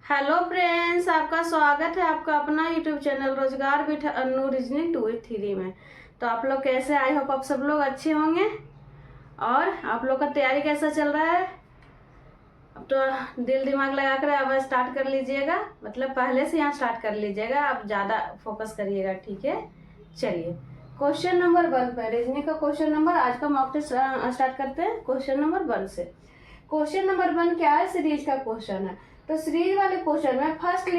Hello friends, आपका स्वागत है आपका अपना यूट्यूब चैनल रोजगार विथ अन्नू रीजनिंग 2 3 में। तो आप लोग कैसे, आई होप आप सब लोग अच्छे होंगे। और आप लोग का तैयारी कैसा चल रहा है? अब तो दिल दिमाग लगा कर अब स्टार्ट कर लीजिएगा, मतलब पहले से यहाँ स्टार्ट कर लीजिएगा, अब ज़्यादा फोकस करिएगा, ठीक है। चलिए क्वेश्चन नंबर 1 पे, रीजनिंग का क्वेश्चन नंबर, आज का मॉक टेस्ट स्टार्ट करते हैं क्वेश्चन नंबर 1 से। क्वेश्चन नंबर 1 क्या है? सीरीज का क्वेश्चन है। तो सीरीज वाले क्वेश्चन में फर्स्ट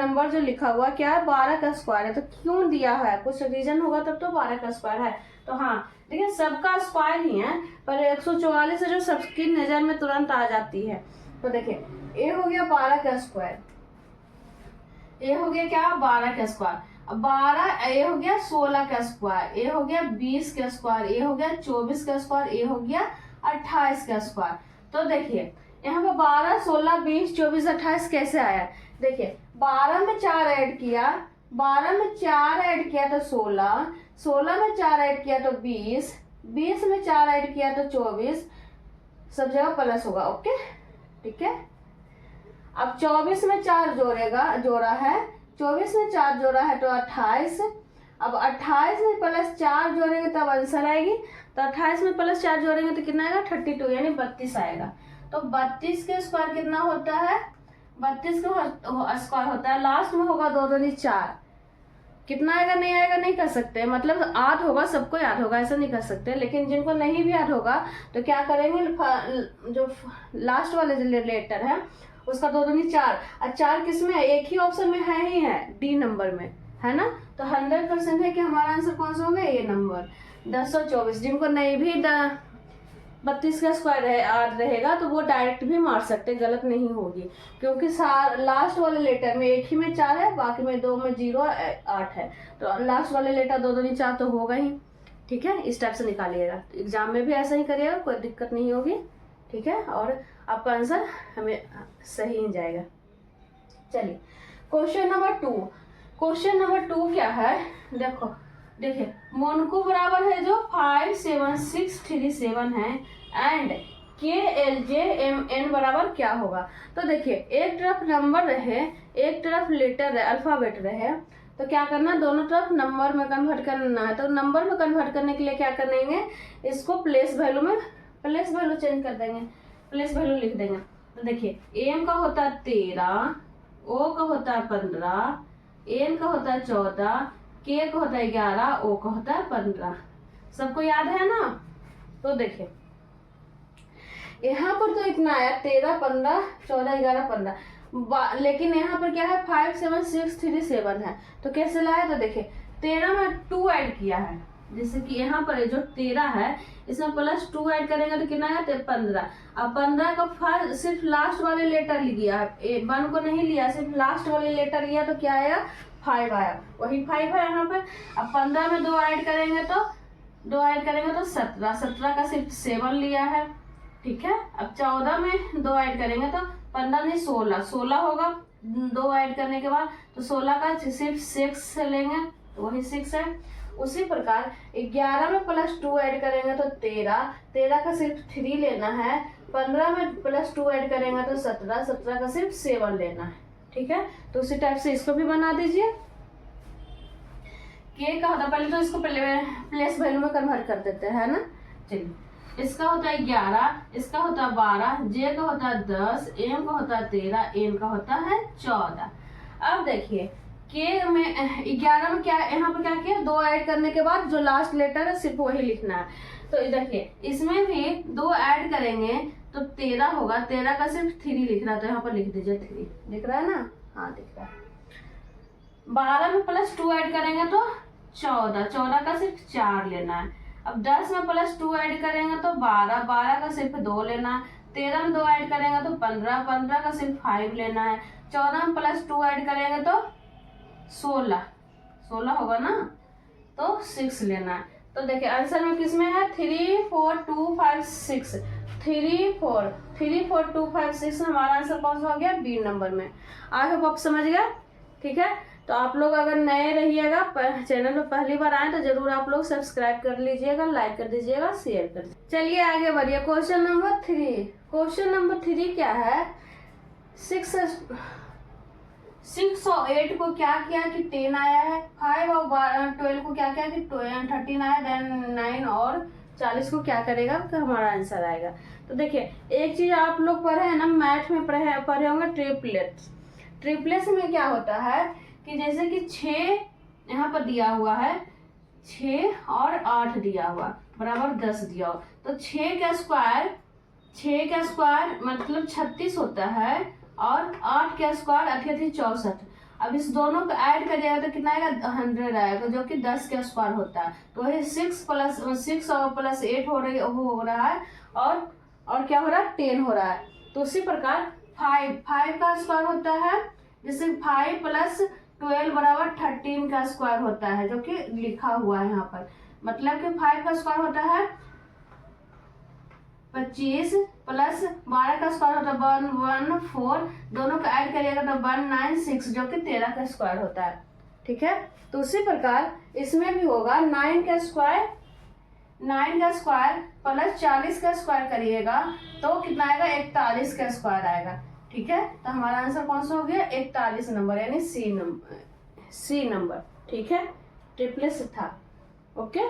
नंबर जो लिखा हुआ क्या है? 12 का स्क्वायर है। तो क्यों दिया है? कुछ रीजन होगा तब तो 12 का स्क्वायर है। तो हाँ देखिए, सबका स्क्वायर ही है, पर 144 है जो सबकी नजर में तुरंत आ जाती है। तो देखिए, ए हो गया 12 का स्क्वायर, ए हो गया क्या? 12 का स्क्वायर। अब 12, ए हो गया 16 का स्क्वायर, ए हो गया 20 का स्क्वायर, ए हो गया 24 का स्क्वायर, ए हो गया 28 का स्क्वायर। तो देखिए यहाँ पे 12, 16, 20, 24, 28 कैसे आया? देखिए 12 में 4 ऐड किया, 12 में 4 ऐड किया तो 16, 16 में 4 ऐड किया तो 20, 20 में 4 ऐड किया तो 24, सब जगह प्लस होगा। ओके ठीक है। अब 24 में 4 जोड़ा है, 24 में 4 जोड़ा है तो 28। अब 28 में प्लस 4 जोड़ेंगे तब आंसर आएगी। तो 28 में प्लस 4 जोड़ेंगे तो कितना आएगा? 32, यानी 32 आएगा। तो 32 के स्क्वायर कितना होता है? 32 का स्क्वायर होता है, लास्ट में होगा 2 दूनी 4। कितना आएगा? नहीं आएगा, नहीं कर सकते, मतलब याद होगा, सबको याद होगा, ऐसा नहीं कर सकते। लेकिन जिनको नहीं भी याद होगा तो क्या करेंगे, जो लास्ट वाले जो लेटर है उसका 2 दूनी 4, और 4 किस में है? एक ही ऑप्शन में है ही है, डी नंबर में है ना। तो 100% है कि हमारा आंसर कौन सा होगा? ए नंबर 1024। जिनको नहीं भी 32 का स्क्वायर याद रहेगा तो वो डायरेक्ट भी मार सकते, गलत नहीं होगी, क्योंकि लास्ट वाले लेटर में एक ही में 4 है, बाकी में 2 में 0 8 है। तो लास्ट वाले लेटर 2 दूनी 4 तो होगा ही, ठीक है। इस टाइप से निकालिएगा, एग्जाम में भी ऐसा ही करिएगा, कोई दिक्कत नहीं होगी, ठीक है। और आपका आंसर हमें सही ही जाएगा। चलिए क्वेश्चन नंबर 2। क्वेश्चन नंबर 2 क्या है? देखिए मोनको बराबर है जो 57637 है, एंड KLJMN बराबर क्या होगा? तो देखिए, एक तरफ नंबर रहे, एक तरफ लेटर रहे, अल्फाबेट रहे, तो क्या करना? दोनों तरफ नंबर में कन्वर्ट करना है। तो नंबर में कन्वर्ट करने के लिए क्या करेंगे? इसको प्लेस वैल्यू चेंज कर देंगे, प्लेस वैल्यू लिख देंगे। तो देखिए एम का होता है 13, ओ का होता है 15, एन का होता है 14, के का होता है 11, ओ का होता है 15। सबको याद है ना? तो देखिए यहाँ पर तो इतना आया 13, 15, 14, 11, 15, लेकिन यहाँ पर क्या है? 57637 है। तो कैसे लाया? तो देखिए 13 में 2 ऐड किया है, जैसे कि यहाँ पर जो 13 है इसमें प्लस 2 ऐड करेंगे तो कितना आया? 15। अब 15 का सिर्फ लास्ट वाले लेटर लिया है, 1 को नहीं लिया, सिर्फ लास्ट वाले लेटर लिया, तो क्या आया? 5 आया, वही 5 है यहाँ पे। अब 15 में 2 ऐड करेंगे तो 17, 17 का सिर्फ 7 लिया है, ठीक है। अब 14 में 2 ऐड करेंगे तो 15 नहीं 16 होगा, 2 ऐड करने के बाद, तो 16 का सिर्फ 6 लेंगे, तो वही 6 है। उसी प्रकार 11 में प्लस 2 ऐड करेंगे तो 13 का सिर्फ 3 लेना है, 15 में प्लस 2 ऐड करेंगे तो 17 का सिर्फ 7 लेना है, ठीक है। तो उसी टाइप से इसको भी बना दीजिए। के का होता है, पहले तो इसको प्लेस वैल्यू में कन्वर्ट कर देते हैं ना। चलिए इसका होता है 11, इसका होता है 12, जे का होता है 10, एम का होता है 13, एन का होता है 14। अब देखिए के में 11 में क्या, यहाँ पर क्या किया? 2 ऐड करने के बाद जो लास्ट लेटर है सिर्फ वही लिखना है। तो देखिए इसमें भी 2 ऐड करेंगे तो 13 होगा, 13 का सिर्फ 3 लिखना है, तो यहाँ पर लिख दीजिए 3। दिख रहा है ना? हाँ दिख रहा है। 12 में प्लस 2 ऐड करेंगे तो 14 का सिर्फ 4 लेना है। अब 10 में प्लस 2 ऐड करेंगे तो 12 का सिर्फ 2 लेना है। 13 में 2 ऐड करेंगे तो 15 का सिर्फ 5 लेना है। 14 में प्लस 2 ऐड करेंगे तो 16 होगा ना, तो 6 लेना है। तो देखिए आंसर में किस में है? 3 4 2 5 6, 3 4 2 5 6 हमारा आंसर कौन सा हो गया? बी नंबर में। आई होप आप समझ गए, ठीक है। तो आप लोग अगर नए रहिएगा, चैनल में पहली बार आए, तो जरूर आप लोग सब्सक्राइब कर लीजिएगा, लाइक कर दीजिएगा, शेयर कर दीजिएगा। चलिए आगे बढ़िए। क्वेश्चन नंबर 3 क्या है? 6 और 8 को क्या किया कि 10 आया है, 5 और 12 को क्या किया कि 13 आया, देन 9 और 40 को क्या करेगा तो हमारा आंसर आएगा। तो देखिए एक चीज आप लोग पढ़े हैं ना, मैथ में पढ़े होंगे ट्रिपलेट्स। ट्रिपलेट्स में क्या होता है कि जैसे कि 6 यहाँ पर दिया हुआ है, 6 और 8 दिया हुआ बराबर 10 दिया हुआ, तो 6 का स्क्वायर मतलब 36 होता है, और 8 का स्क्वायर 8 64। अब इस दोनों को ऐड करिएगा तो कितना आएगा 100 आएगा, जो कि 10 का स्क्वायर होता है। तो वही 6 और प्लस 8 हो रहा है, और क्या हो रहा है 10 हो रहा है। तो उसी प्रकार 5 का स्क्वायर होता है, जैसे 5 प्लस 12 बराबर 13 का स्क्वायर होता है, जो कि लिखा हुआ है यहाँ पर। मतलब कि 5 का स्क्वायर होता है 25 प्लस 12 का स्क्वायर होता है 114, दोनों का ऐड करिएगा तो 196, जो कि 13 का स्क्वायर होता है। ठीक है, तो उसी प्रकार इसमें भी होगा 9 का स्क्वायर प्लस 40 का स्क्वायर करिएगा तो कितना आएगा 41 का स्क्वायर आएगा। ठीक है, तो हमारा आंसर कौन सा हो गया 41 नंबर, यानी सी नंबर। ठीक है, ट्रिपलेट्स था। ओके,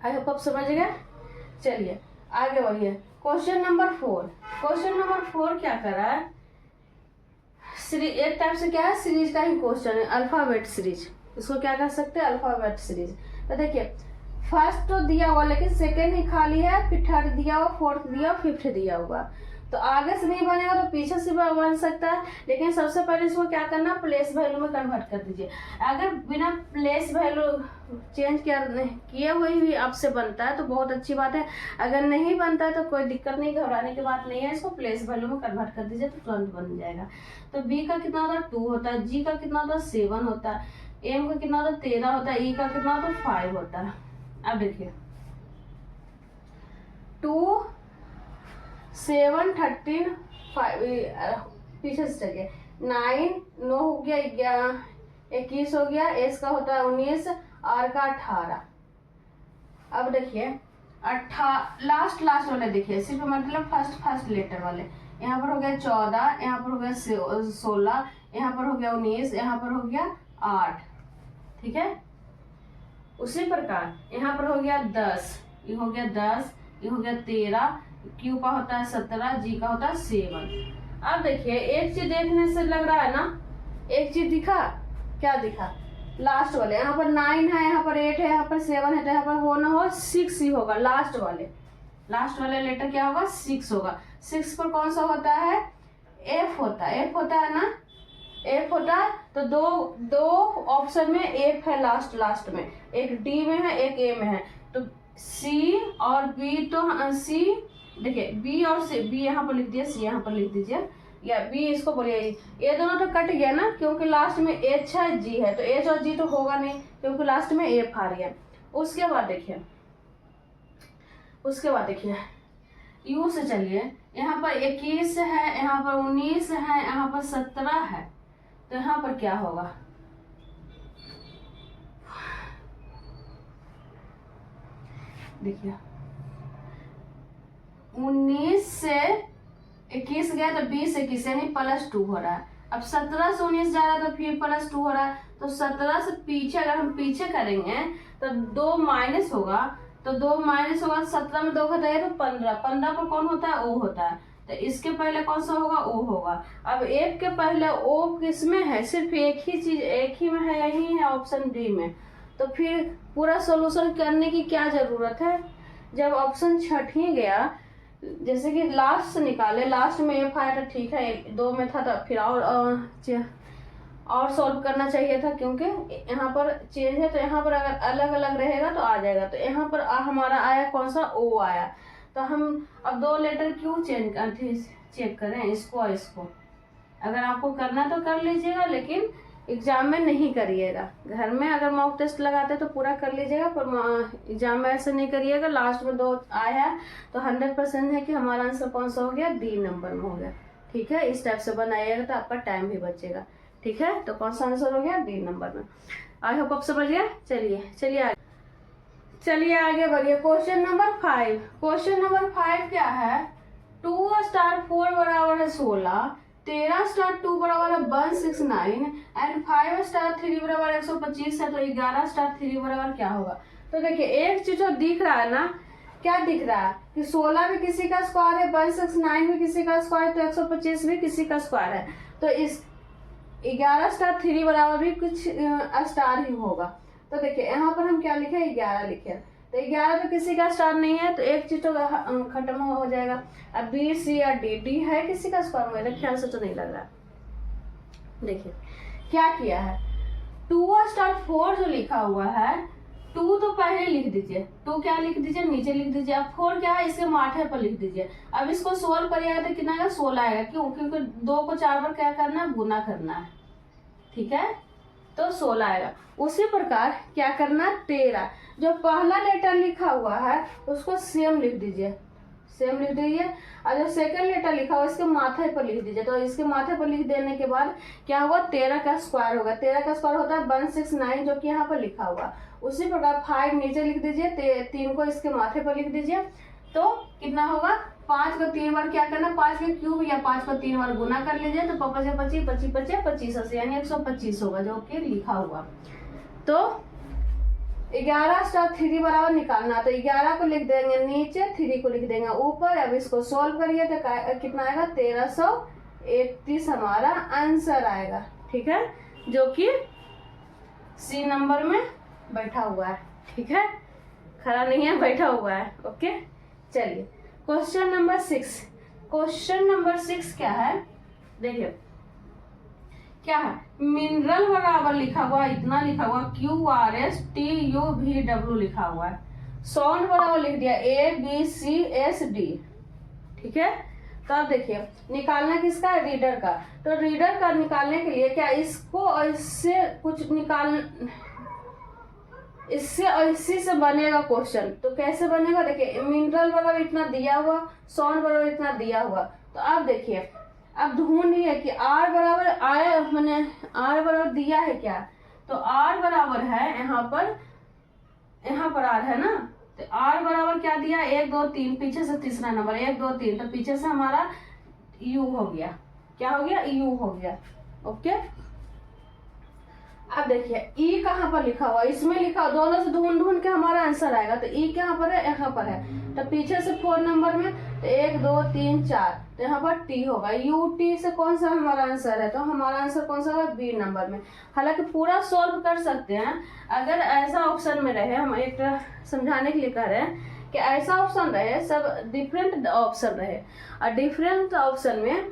आई होप आप समझ गए। चलिए आगे बढ़िए। क्वेश्चन नंबर 4 क्या कर रहा है, एक टाइप से क्या है सीरीज का ही क्वेश्चन है, अल्फाबेट सीरीज, इसको क्या कर सकते हैं अल्फाबेट सीरीज। तो देखिए फर्स्ट तो दिया हुआ, लेकिन सेकेंड ही खाली है, फिर थर्ड दिया हुआ, फोर्थ दिया हुआ, फिफ्थ दिया हुआ। तो आगे से नहीं बनेगा तो पीछे से बन सकता है, लेकिन सबसे पहले इसको क्या करना प्लेस वैल्यू में कन्वर्ट कर दीजिए। अगर बिना प्लेस वैल्यू चेंज किए हुए ही आपसे बनता है तो बहुत अच्छी बात है, अगर नहीं बनता है तो कोई दिक्कत नहीं, घबराने की बात नहीं है, इसको प्लेस वैल्यू में कन्वर्ट कर दीजिए तो तुरंत बन जाएगा। तो बी का कितना होता है 2 होता है, जी का कितना होता है 7 होता है, एम का कितना होता है 13 होता है, ई का कितना होता है 5 होता है। अब देखिए 2 7 13 5 पीछे से चलिए 9 हो गया 21 हो गया, एस का होता है 19, आर का 18। अब देखिए लास्ट वाले देखिए, सिर्फ मतलब फर्स्ट लेटर वाले, यहाँ पर हो गया 14, यहाँ पर हो गया 16, यहाँ पर हो गया 19, यहाँ पर हो गया 8। ठीक है, उसी प्रकार यहाँ पर हो गया 10, ये हो गया 10, ये हो गया 13, क्यू का होता है 17, जी का होता है 7। अब देखिए एक चीज देखने से लग रहा है ना, एक चीज दिखा, क्या दिखा लास्ट वाले, यहाँ पर 9 है, यहाँ पर 8 है, यहाँ पर 7 है, तो यहाँ पर होना हो 6 ही होगा। लास्ट वाले लेटर क्या होगा 6 होगा। 6 पर कौन सा होता है एफ होता है ना, एफ होता है। तो दो ऑप्शन में एफ है लास्ट में, एक डी में है एक ए में है, तो सी और बी, तो सी देखिए बी और सी, बी यहाँ पर लिख दिया, सी यहाँ पर लिख दीजिए, या बी इसको बोलिए। ये दोनों तो कट गया ना, क्योंकि लास्ट में एच है जी है, तो एच और जी तो होगा नहीं क्योंकि लास्ट में एफ आ रही है। उसके बाद देखिए यू से चलिए, यहाँ पर 21 है, यहाँ पर 19 है, यहाँ पर 17 है, तो यहाँ पर क्या होगा देखिए 19 से 21 गया तो 20 से 21 यानी +2 हो रहा है। अब 17 से 19 जा रहा है तो फिर +2 हो रहा है, तो 17 से पीछे अगर हम पीछे करेंगे तो 2 माइनस होगा, तो 2 माइनस होगा, 17 में 2 घटाए तो 15 पर कौन होता है ओ होता है, तो इसके पहले कौन सा होगा ओ होगा। अब एक के पहले ओ किसमें है, सिर्फ एक ही चीज एक ही में है, यही है ऑप्शन डी में, तो फिर पूरा सोल्यूशन करने की क्या जरूरत है। जब ऑप्शन छठ ही गया, जैसे कि लास्ट से निकाले, लास्ट में एफ आया था ठीक है, 2 में था तो फिर और सॉल्व करना चाहिए था, क्योंकि यहाँ पर चेंज है तो यहाँ पर अगर अलग अलग रहेगा तो आ जाएगा, तो यहाँ पर हमारा आया कौन सा ओ आया। तो हम अब 2 लेटर क्यों चेक करें, इसको और इसको। अगर आपको करना तो कर लीजिएगा, लेकिन एग्जाम में नहीं करिएगा। घर में अगर मॉक टेस्ट लगाते तो पूरा कर लीजिएगा, पर एग्जाम में ऐसे नहीं करिएगा। लास्ट में 2 आया है तो 100% है कि हमारा आंसर कौन सा हो गया डी नंबर में हो गया। ठीक है, इस टाइप से बनाइएगा तो आपका टाइम भी बचेगा। ठीक है, तो कौन सा आंसर हो गया डी नंबर में। आई होप आप समझ गए। चलिए आगे बढ़िए। क्वेश्चन नंबर 5 क्या है, 2 * 4 = 16, 13 स्टार 2 बराबर है 169 एंड 5 स्टार 3 बराबर 125 है, तो 11 स्टार 3 बराबर क्या होगा? तो देखिए एक चीज जो दिख रहा है ना, क्या दिख रहा है कि 16 भी किसी का स्क्वायर है, 169 भी किसी का स्क्वायर, तो 125 भी किसी का स्क्वायर है, तो इस 11 स्टार 3 बराबर भी कुछ स्टार ही होगा। तो देखिए यहाँ पर हम क्या लिखे, 11 लिखे, तो 11 तो किसी का स्टार नहीं है, तो एक चीज तो खत्म हो जाएगा। अब बी सी या डी, डी है किसी का स्क्वायर, मेरे ख्याल से तो नहीं लग रहा। देखिए क्या किया है, 2 स्टार 4 जो लिखा हुआ है, 2 तो पहले लिख दीजिए, 2 क्या लिख दीजिए नीचे लिख दीजिए, अब 4 क्या है इसके माथे पर लिख दीजिए। अब इसको सोल्व करिएगा तो कितना आएगा, 16 आएगा। क्यों? क्योंकि 2 को 4 बार क्या करना है, गुना करना है, ठीक है, तो 16 आएगा। उसी प्रकार क्या करना, 13 जो पहला लेटर लिखा हुआ है उसको सेम लिख दीजिए, सेम लिख दीजिए, और जो सेकंड लेटर लिखा हुआ इसके माथे पर लिख दीजिए। तो इसके माथे पर लिख देने के बाद क्या होगा, 13 का स्क्वायर होगा। 13 का स्क्वायर होता है 169 जो कि यहाँ पर लिखा हुआ। उसी प्रकार 5 नीचे लिख दीजिए, 3 को इसके माथे पर लिख दीजिए, तो कितना होगा, 5 को 3 बार क्या करना, 5 के क्यूब या 5 को 3 बार गुना कर लीजिए, तो 5 25 25 25 25 यानी 125 होगा जो कि लिखा हुआ। तो 11 स्टार 3 बराबर निकालना, तो 11 को लिख देंगे नीचे, 3 को लिख देंगे ऊपर। अब इसको सोल्व करिए तो कितना आएगा, 1331 हमारा आंसर आएगा, ठीक है, जो कि सी नंबर में बैठा हुआ है, ठीक है, खड़ा नहीं है, बैठा हुआ है। ओके, चलिए क्वेश्चन नंबर 6। क्वेश्चन नंबर 6 क्या है, देखिए क्या है, मिनरल बराबर लिखा हुआ, इतना लिखा हुआ, QRSTUVW लिखा हुआ है। साउंड बराबर लिख दिया ABCSD, ठीक है। तो अब देखिए निकालना किसका है, रीडर का। तो रीडर का निकालने के लिए क्या, इसको और इससे कुछ निकाल, इससे और इसी से बनेगा क्वेश्चन। तो कैसे बनेगा, देखिए मिनरल बराबर इतना दिया हुआ, साउंड बराबर इतना दिया हुआ। तो अब देखिए अब ढूंढिए कि R बराबर आया, मैंने R बराबर दिया है क्या, तो R बराबर है यहाँ पर R है ना, तो R बराबर क्या दिया, 1 2 3, पीछे से तीसरा नंबर 1 2 3, तो पीछे से हमारा U हो गया, क्या हो गया, U हो गया। ओके, अब देखिए E कहाँ पर लिखा हुआ, इसमें लिखा, दोनों से ढूंढ ढूंढ के हमारा आंसर आएगा। तो E कहाँ पर है, यहाँ पर है, तो पीछे से 4 नंबर में, तो 1 2 3 4, तो यहाँ पर T होगा। UT से कौन सा हमारा आंसर है, तो हमारा आंसर कौन सा है, B नंबर में। हालांकि पूरा सॉल्व कर सकते हैं अगर ऐसा ऑप्शन में रहे, हम एक समझाने के लिए कह रहे हैं कि ऐसा ऑप्शन रहे, सब डिफरेंट ऑप्शन रहे, और डिफरेंट ऑप्शन में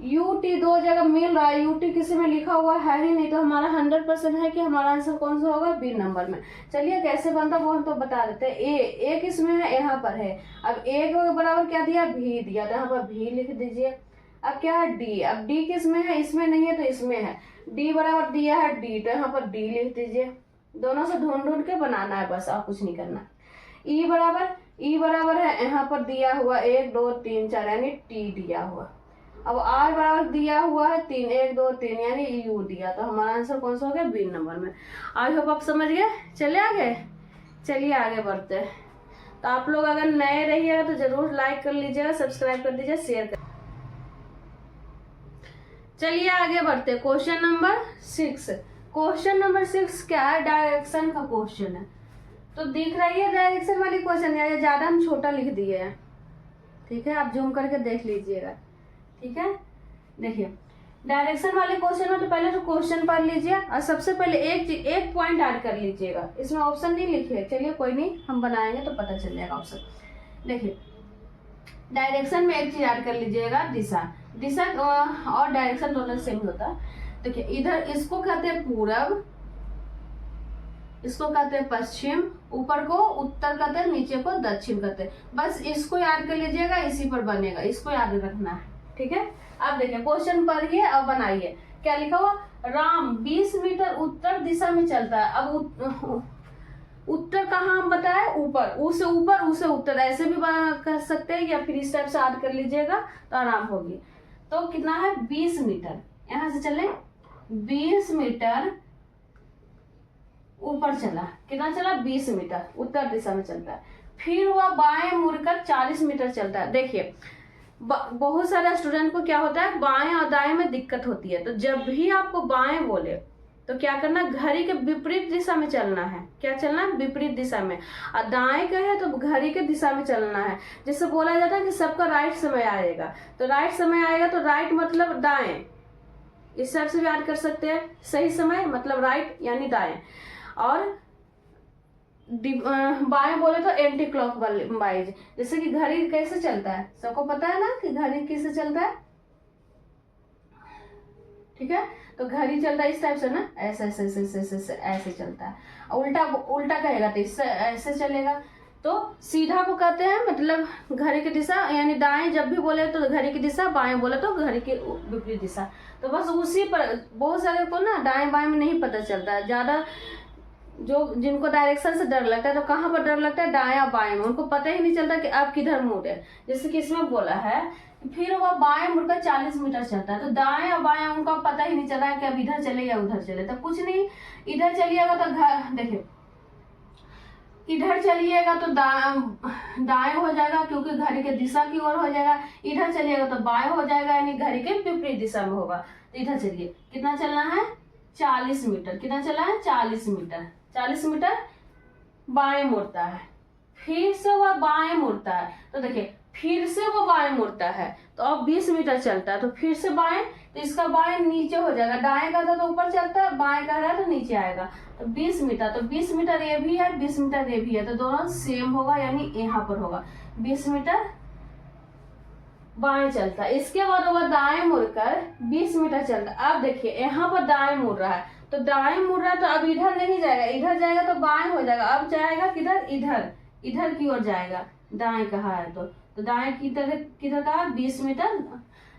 UT 2 जगह मिल रहा है, UT किसी में लिखा हुआ है ही नहीं, तो हमारा 100% है कि हमारा आंसर कौन सा होगा, B नंबर में। चलिए कैसे बनता वो हम तो बता देते हैं। A किसमें है, यहाँ पर है। अब A के बराबर क्या दिया, V दिया, तो यहाँ पर V लिख दीजिए। अब क्या है, D, अब D किसमें है, इसमें नहीं है तो इसमें है, D बराबर दिया है D, तो यहाँ पर D लिख दीजिए। दोनों से ढूंढ ढूंढ के बनाना है बस, और कुछ नहीं करना। E बराबर है, यहाँ पर दिया हुआ 1 2 3 4 यानी T दिया हुआ। अब R बराबर दिया हुआ है 3 1 2 3 यानी U दिया, तो हमारा आंसर कौन सा हो गया, B नंबर में। आई होप आप समझ गए। चलिए आगे, चलिए आगे बढ़ते हैं। तो आप लोग अगर नए रहिएगा तो जरूर लाइक कर लीजिएगा, सब्सक्राइब कर दीजिए, शेयर कर। चलिए आगे बढ़ते, क्वेश्चन नंबर 6। क्वेश्चन नंबर 6 क्या है, डायरेक्शन का क्वेश्चन है। तो दिख रही है डायरेक्शन वाली क्वेश्चन, या ज्यादा हम छोटा लिख दिए हैं, ठीक है, आप जूम करके देख लीजिएगा, ठीक है। देखिए डायरेक्शन वाले क्वेश्चन में तो पहले तो क्वेश्चन पढ़ लीजिए, और सबसे पहले एक पॉइंट ऐड कर लीजिएगा। इसमें ऑप्शन नहीं लिखे, चलिए कोई नहीं, हम बनाएंगे तो पता चल जाएगा ऑप्शन। देखिए डायरेक्शन में एक चीज ऐड कर लीजिएगा, दिशा। दिशा और डायरेक्शन दोनों सेम होता है। देखिए इधर इसको कहते हैं पूरब, इसको कहते हैं पश्चिम, ऊपर को उत्तर कहते हैं, नीचे को दक्षिण कहते हैं। बस इसको याद कर लीजिएगा, इसी पर बनेगा, इसको याद रखना है, ठीक है। अब देखिए क्वेश्चन पढ़िए और बनाइए। क्या लिखा हुआ, राम 20 मीटर उत्तर दिशा में चलता है। अब उत्तर कहाँ हम बताए, ऊपर, उसे ऊपर उसे उत्तर, ऐसे भी कर सकते हैं, या फिर इस टाइप से याद कर लीजिएगा तो आराम होगी। तो कितना है, 20 मीटर, यहाँ से चले 20 मीटर ऊपर चला, कितना चला, 20 मीटर उत्तर दिशा में चलता है। फिर वह बाएं मुड़कर 40 मीटर चलता है। देखिए बहुत सारे स्टूडेंट को क्या होता है, बाएं और दाएं में दिक्कत होती है। तो जब भी आपको बाएं बोले तो क्या करना, घड़ी के विपरीत दिशा में चलना है। क्या चलना है, विपरीत दिशा में। और दाएं कहे तो घड़ी के दिशा में चलना है। जिससे बोला जाता है कि सबका राइट समय आएगा, तो राइट समय आएगा तो राइट मतलब दाएं, इस हिसाब से भी याद कर सकते हैं। सही समय मतलब राइट यानी दाएं। और बाएं बोले तो एंटी क्लॉक वाइज। जैसे कि घड़ी कैसे चलता है, सबको पता है ना कि घड़ी किससे चलता है, ठीक है। तो घड़ी चलता है इस टाइप से ना, ऐसे ऐसे ऐसे ऐसे ऐसे ऐसे चलता है। उल्टा उल्टा कहेगा तो इससे ऐसे चलेगा। तो सीधा को कहते हैं मतलब घड़ी की दिशा, यानी दाएं जब भी बोले तो घड़ी की दिशा, बाएं बोले तो घड़ी की विपरीत दिशा। तो बस उसी पर बहुत सारे को ना दाएं बाएं में नहीं पता चलता है। ज्यादा जो जिनको डायरेक्शन से डर लगता है, तो कहाँ पर डर लगता है, दाएं और बाएं में, उनको पता ही नहीं चलता कि आप किधर मुड़े। जैसे कि इसमें बोला है फिर वह बाएं मुड़कर 40 मीटर चलता है, तो दाएं और बाएं उनका पता ही नहीं चल रहा है कि अब इधर चले या उधर चले। तो कुछ नहीं, इधर चलिएगा तो देखिए इधर चलिएगा तो दाएं हो जाएगा क्योंकि घड़ी के दिशा की ओर हो जाएगा। इधर चलिएगा तो बाएं हो जाएगा यानी घड़ी के विपरीत दिशा में होगा। तो इधर चलिए, कितना चलना है, 40 मीटर। कितना चलना है, 40 मीटर। 40 मीटर बाएं मुड़ता है, फिर से वह बाएं मुड़ता है। तो देखिए फिर से वो बाएं मुड़ता है, तो अब 20 मीटर चलता है। तो फिर से बाएं, तो इसका बाएं नीचे हो जाएगा। दाएं का था तो ऊपर चलता है, बाएं का है तो नीचे आएगा। तो 20 मीटर, तो 20 मीटर ये भी है, 20 मीटर ये भी है, तो दोनों सेम होगा यानी यहाँ पर होगा। 20 मीटर बाएं चलता है। इसके बाद वह दाएं मुड़कर 20 मीटर चलता है। अब देखिए यहाँ पर दाएं मुड़ रहा है, तो दाएं मुड़ रहा है तो अब इधर नहीं जाएगा, इधर जाएगा तो बाएं हो जाएगा। अब जाएगा किधर, इधर, इधर की ओर जाएगा। दाएं कहा है तो दाएं की तरह किधर का है, 20 मीटर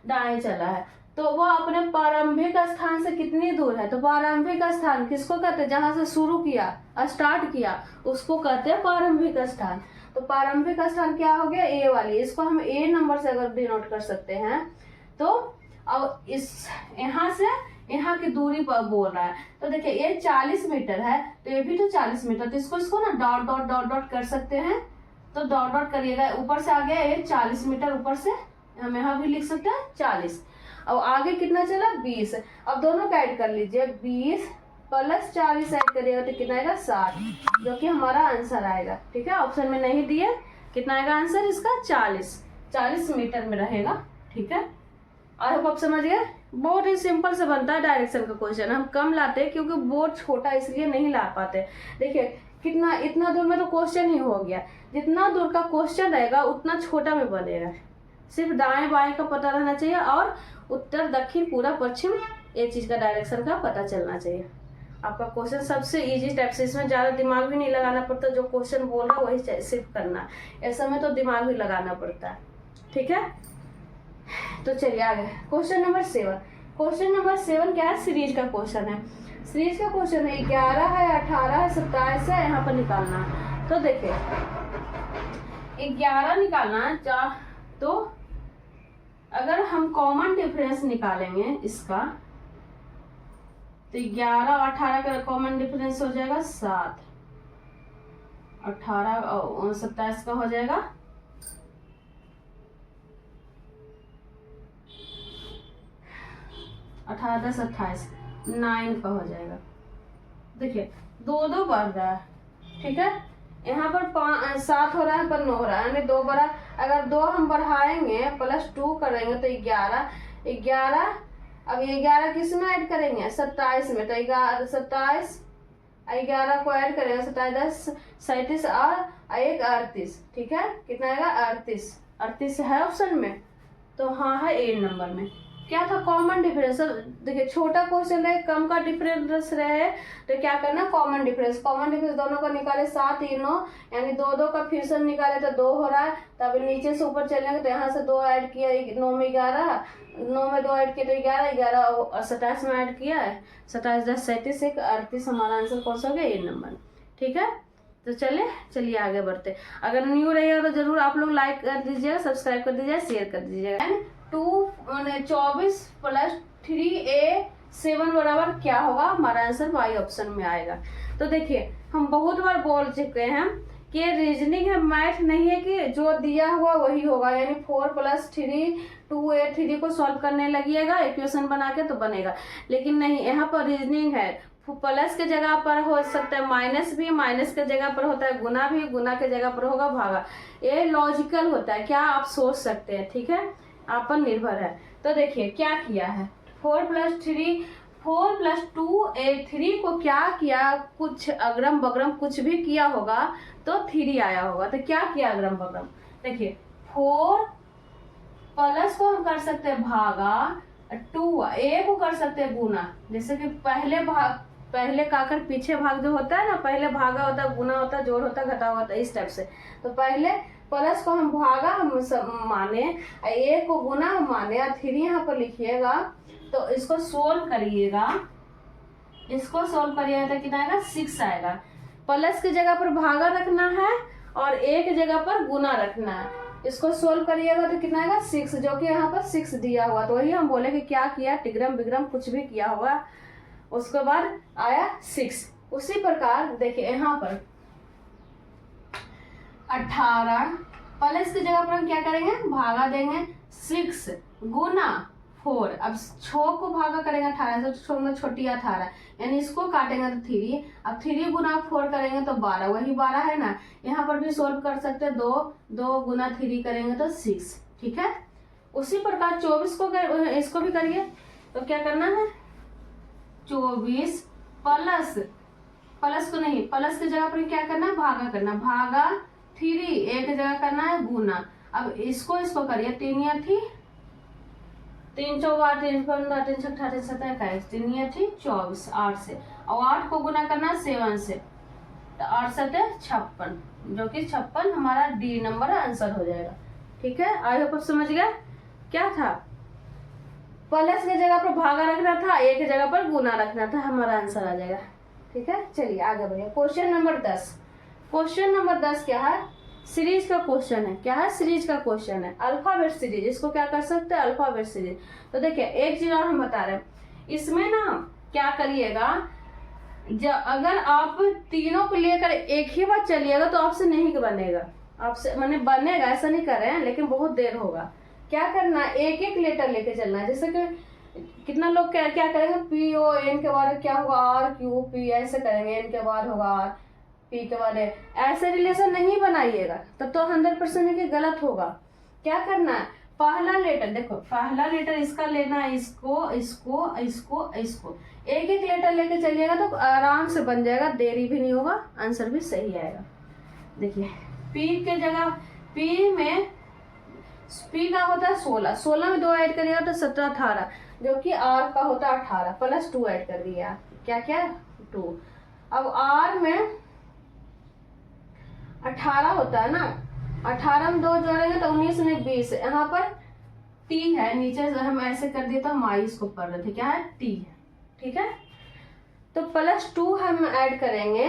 दाएं चला है। तो वह अपने प्रारंभिक स्थान से कितनी दूर है, तो प्रारंभिक स्थान किसको कहते हैं, जहां से शुरू किया, स्टार्ट किया, उसको कहते हैं प्रारंभिक स्थान। तो प्रारंभिक स्थान क्या हो गया, ए वाली, इसको हम ए नंबर से अगर डिनोट कर सकते हैं। तो अब इस यहाँ से यहाँ की दूरी पर बोल रहा है। तो देखिए ये 40 मीटर है, तो ये भी तो 40 मीटर, तो इसको ना डॉट डॉट डॉट डॉट कर सकते हैं। तो डॉट डॉट करिएगा, ऊपर से आ गया ये 40 मीटर, ऊपर से हम यहाँ भी लिख सकते हैं 40। अब आगे कितना चला, 20। अब दोनों का ऐड कर लीजिए, 20 प्लस 40 ऐड करिएगा तो कितना आएगा, 60, जो कि हमारा आंसर आएगा। ठीक है, ऑप्शन में नहीं दिए, कितना आएगा आंसर इसका, 40 मीटर में रहेगा। ठीक है, आई होप आप समझ गए। बहुत ही सिंपल से बनता है डायरेक्शन का क्वेश्चन। हम कम लाते हैं क्योंकि बोर्ड छोटा इसलिए नहीं ला पाते। देखिए कितना, इतना दूर में तो क्वेश्चन ही हो गया। जितना दूर का क्वेश्चन रहेगा उतना छोटा में बनेगा। सिर्फ दाएं बाएं का पता रहना चाहिए और उत्तर दक्षिण पूरा पश्चिम ये चीज का डायरेक्शन का पता चलना चाहिए। आपका क्वेश्चन सबसे इजी टाइप से, इसमें ज्यादा दिमाग भी नहीं लगाना पड़ता। जो क्वेश्चन बोल रहा है वही सिर्फ करना, ऐसा में तो दिमाग भी लगाना पड़ता है। ठीक है, तो चलिए आगे क्वेश्चन नंबर 7। क्वेश्चन नंबर 7 क्या है, सीरीज का क्वेश्चन है। सीरीज का क्वेश्चन है, 11 है, 18 है, 27 है, यहाँ पर निकालना है। तो देखिए 11 निकालना है, तो अगर हम कॉमन डिफरेंस निकालेंगे इसका, तो 11 और 18 का कॉमन डिफरेंस हो जाएगा 7, 18 और 27 का हो जाएगा 18 10 28, 9 का हो जाएगा। देखिए 2 बढ़ रहा है। ठीक है, यहाँ पर 7 हो रहा है पर 9 हो रहा है, यानी 2 बढ़ा। अगर 2 हम बढ़ाएंगे प्लस 2 करेंगे तो 11। अब ये 11 किस में ऐड करेंगे, 27 में। तो 27 11 को ऐड करेंगे, 27 10 37 और 1 38। ठीक है, कितना आएगा, 38 है ऑप्शन में। तो हाँ है 8 नंबर में। क्या था, कॉमन डिफरेंस। देखिए छोटा क्वेश्चन रहे, कम का डिफरेंस रहे, तो क्या करना, कॉमन डिफरेंस दोनों को निकाले, 7 3 9, यानी 2 का फिर से निकाले तो 2 हो रहा है। तब नीचे से ऊपर चलेंगे तो यहाँ से 2 ऐड किया, 9 में 11, 9 में 2 ऐड किया तो 11 और 27 में ऐड किया है, 27 10 37 1 38। हमारा आंसर कौन सा हो गया, 8 नंबर। ठीक है, तो चलिए आगे बढ़ते। अगर न्यू रहेगा तो जरूर आप लोग लाइक कर दीजिएगा, सब्सक्राइब कर दीजिएगा, शेयर कर दीजिएगा। 24 प्लस 3a7 बराबर क्या होगा, हमारा आंसर वाई ऑप्शन में आएगा। तो देखिए हम बहुत बार बोल चुके हैं कि रीजनिंग है, मैथ नहीं है कि जो दिया हुआ वही होगा, यानी 4+3 2 को सॉल्व करने लगिएगा इक्वेशन बना के तो बनेगा। लेकिन नहीं, यहाँ पर रीजनिंग है, प्लस के जगह पर हो सकता है माइनस भी, माइनस के जगह पर होता है गुना भी, गुना के जगह पर होगा भागा। ये लॉजिकल होता है, क्या आप सोच सकते हैं, ठीक है, आप पर निर्भर है। तो देखिए क्या किया है, 4+2 3 को क्या किया, कुछ अगरम बगरम कुछ भी किया होगा तो 3 आया होगा। तो क्या किया अगरम बगरम, देखिए 4 प्लस को हम कर सकते हैं भागा, 2 ए को कर सकते हैं गुना, जैसे कि पहले काकर पीछे भाग जो होता है ना, पहले भागा होता है, गुना होता है, जोड़ होता है, घटाव होता है, इस टाइप से। तो पहले प्लस को हम भागा हम माने, ए को गुना हम माने, और 3 यहाँ पर लिखिएगा। तो इसको सोल्व करिएगा, इसको सोल्व करिएगा तो कितना आएगा, 6 आएगा। प्लस की जगह पर भागा रखना है और ए की जगह पर गुना रखना है। इसको सोल्व करिएगा तो कितना आएगा, 6, जो कि यहाँ पर 6 दिया हुआ। तो वही हम बोले कि क्या किया, टिग्रम बिग्रम कुछ भी किया होगा, उसके बाद आया 6। उसी प्रकार देखिए यहाँ पर 18 प्लस की जगह पर हम क्या करेंगे, भागा देंगे, 6 गुना 4। अब 6 को भागा करेंगे 18 से, 6 में छोटी 18, यानी इसको काटेंगे तो 3। अब 3 गुना 4 करेंगे तो 12, वही 12 है ना। यहाँ पर भी सोल्व कर सकते हैं, 2 गुना 3 करेंगे तो 6, ठीक है। उसी प्रकार 24 को इसको भी करिए। तो क्या करना है, 24 प्लस को नहीं, प्लस की जगह पर क्या करना है, भागा करना, भागा 3, एक जगह करना है गुना। अब इसको करिए, 3 या 3 3 4 8 3 15 3 6 18 17 21, 3 या 3 24, 8 से, और 8 को गुना करना 7 से, तो 8 7 56, जो कि 56 हमारा डी नंबर आंसर हो जाएगा, ठीक है। आई होप आप समझ गए क्या था, प्लस की जगह पर भागा रखना था, एक जगह पर गुना रखना था, हमारा आंसर आ जाएगा, ठीक है। चलिए आगे बढ़िए, क्वेश्चन नंबर 10। क्वेश्चन नंबर 10 क्या है, सीरीज का क्वेश्चन है। क्या है, सीरीज का क्वेश्चन है, अल्फाबेट सीरीज। इसको क्या कर सकते हैं, अल्फाबेट सीरीज। तो देखिए एक चीज और हम बता रहे हैं, इसमें ना क्या करिएगा, अगर आप तीनों को लेकर एक ही बार चलिएगा तो आपसे नहीं बनेगा, आपसे मैंने बनेगा ऐसा नहीं कर रहे हैं, लेकिन बहुत देर होगा। क्या करना, एक एक लेटर लेके चलना है। जैसे कि कितना लोग क्या करेंगे, PON के बाद क्या होगा, RQP ऐसे करेंगे, N के बाद होगा R, P के बाद ऐसे रिलेशन नहीं बनाइएगा, तब तो 100% ये गलत होगा। क्या करना है, पहला लेटर देखो, पहला लेटर इसका लेना है, इसको इसको इसको इसको, एक एक लेटर लेके चलिएगा तो आराम से बन जाएगा, देरी भी नहीं होगा, आंसर भी सही आएगा। देखिए P के जगह P का होता है 16, 16 में 2 ऐड करिएगा तो 17 18, जो कि R का होता है 18 प्लस 2 ऐड कर दिया, क्या 2। अब R में 18 होता है ना, 18 में 2 जोड़ेंगे तो 19 में 20, यहाँ पर T है, नीचे से हम ऐसे कर दिए तो हम I इसको पढ़ रहे थे, क्या है T, ठीक है। तो +2 हम ऐड करेंगे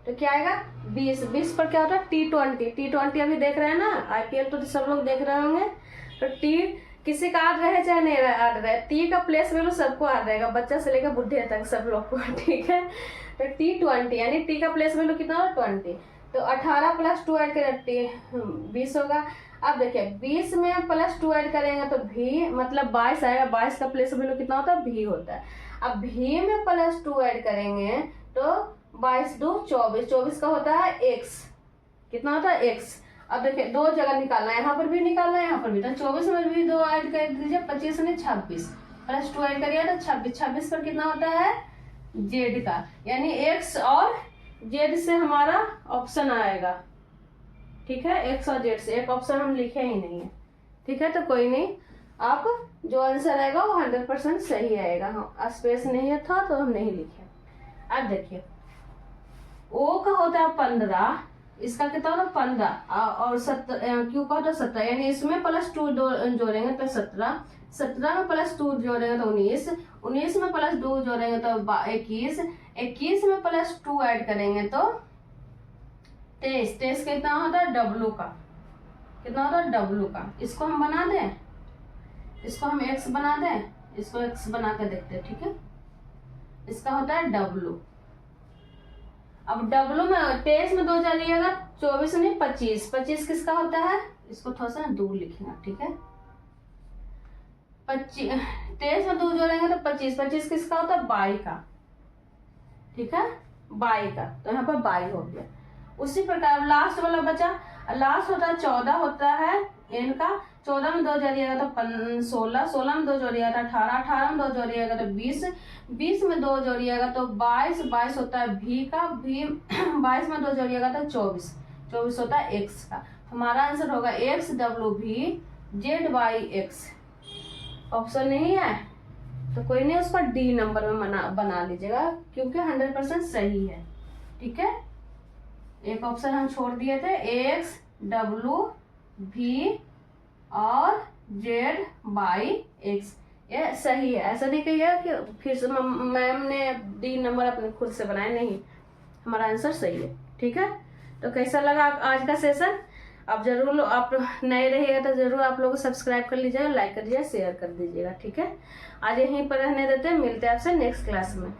तो क्या आएगा 20, 20 पर क्या होता है T20 अभी देख रहे हैं ना, IPL तो सब लोग देख रहे होंगे। तो T किसी का याद रहे चाहे नहीं याद रहे, T का प्लेस वैल्यू सबको याद रहेगा, बच्चा से लेकर बुढ़े तक सब लोग को, ठीक है। तो T20 यानी T का प्लेस वैल्यू कितना होगा 20, तो 18 + 2 ऐड करें 20 होगा। अब देखिए 20 में +2 ऐड करेंगे तो V मतलब 22 आएगा, 22 का प्लेस वैल्यू कितना होता है V होता है। अब V में +2 ऐड करेंगे तो 22 2 24, 24 का होता है X, कितना होता है X। अब देखिए 2 जगह निकालना है, यहाँ पर भी निकालना है, यहाँ पर भी, तो 24 में भी 2 ऐड कर दीजिए, 25 में 26 +2 ऐड करिए तो 26, 26 पर कितना होता है Z का, यानी X और Z से हमारा ऑप्शन आएगा, ठीक है। X और Z से एक ऑप्शन हम लिखे ही नहीं है, ठीक है। तो कोई नहीं, आप जो आंसर आएगा वो 100% सही आएगा। हाँ स्पेस नहीं था तो हम नहीं लिखे। अब देखिए O का होता है 15, इसका कितना होता है 15, और Q का होता है 17, यानी इसमें +2 जोड़ेंगे तो 17, 17 में +2 जोड़ेंगे तो 19, 19 में +2 जोड़ेंगे तो 21, 21 में +2 ऐड करेंगे तो 23, 23 कितना होता है W का, कितना होता है W का। इसको हम बना दें, इसको हम X बना दें, इसको X बना के देखते हैं, ठीक है। इसका होता है W, अब डब्लू में 23 में 2 जाइएगा 24 नहीं 25, 25 किसका होता है, इसको थोड़ा सा दूर लिखेंगे, ठीक है। 23 में 2 जोड़ेंगे तो 25, 25 किसका होता है, बाई का, ठीक है, बाई का, तो यहाँ पर बाई हो गया। उसी प्रकार लास्ट वाला बचा, लास्ट होता है 14 होता है एन का, 14 में 2 जोड़िएगा तो 16, 16 में 2 जोड़िएगा तो 18, 18 में 2 जोड़िएगा तो 20, 20 में 2 जोड़िएगा तो 22, 22 होता है भी का, भी 22 में 2 जोड़िएगा तो 24, 24 होता है एक्स का। हमारा आंसर होगा एक्स डब्ल्यू भी जेड बाई एक्स। ऑप्शन नहीं है तो कोई नहीं, उसका डी नंबर में बना लीजिएगा क्योंकि 100% सही है, ठीक है। एक ऑप्शन हम छोड़ दिए थे, एक्स डब्ल्यू भी और जेड बाई एक्स, ये सही है। ऐसा नहीं कहिए कि फिर से मैम ने डी नंबर अपने खुद से बनाए, नहीं, हमारा आंसर सही है, ठीक है। तो कैसा लगा आज का सेशन, आप जरूर, आप नए रहिएगा तो जरूर आप लोग सब्सक्राइब कर लीजिएगा, लाइक कर दीजिएगा, शेयर कर दीजिएगा, ठीक है। आज यहीं पर रहने देते हैं, मिलते हैं आपसे नेक्स्ट क्लास में।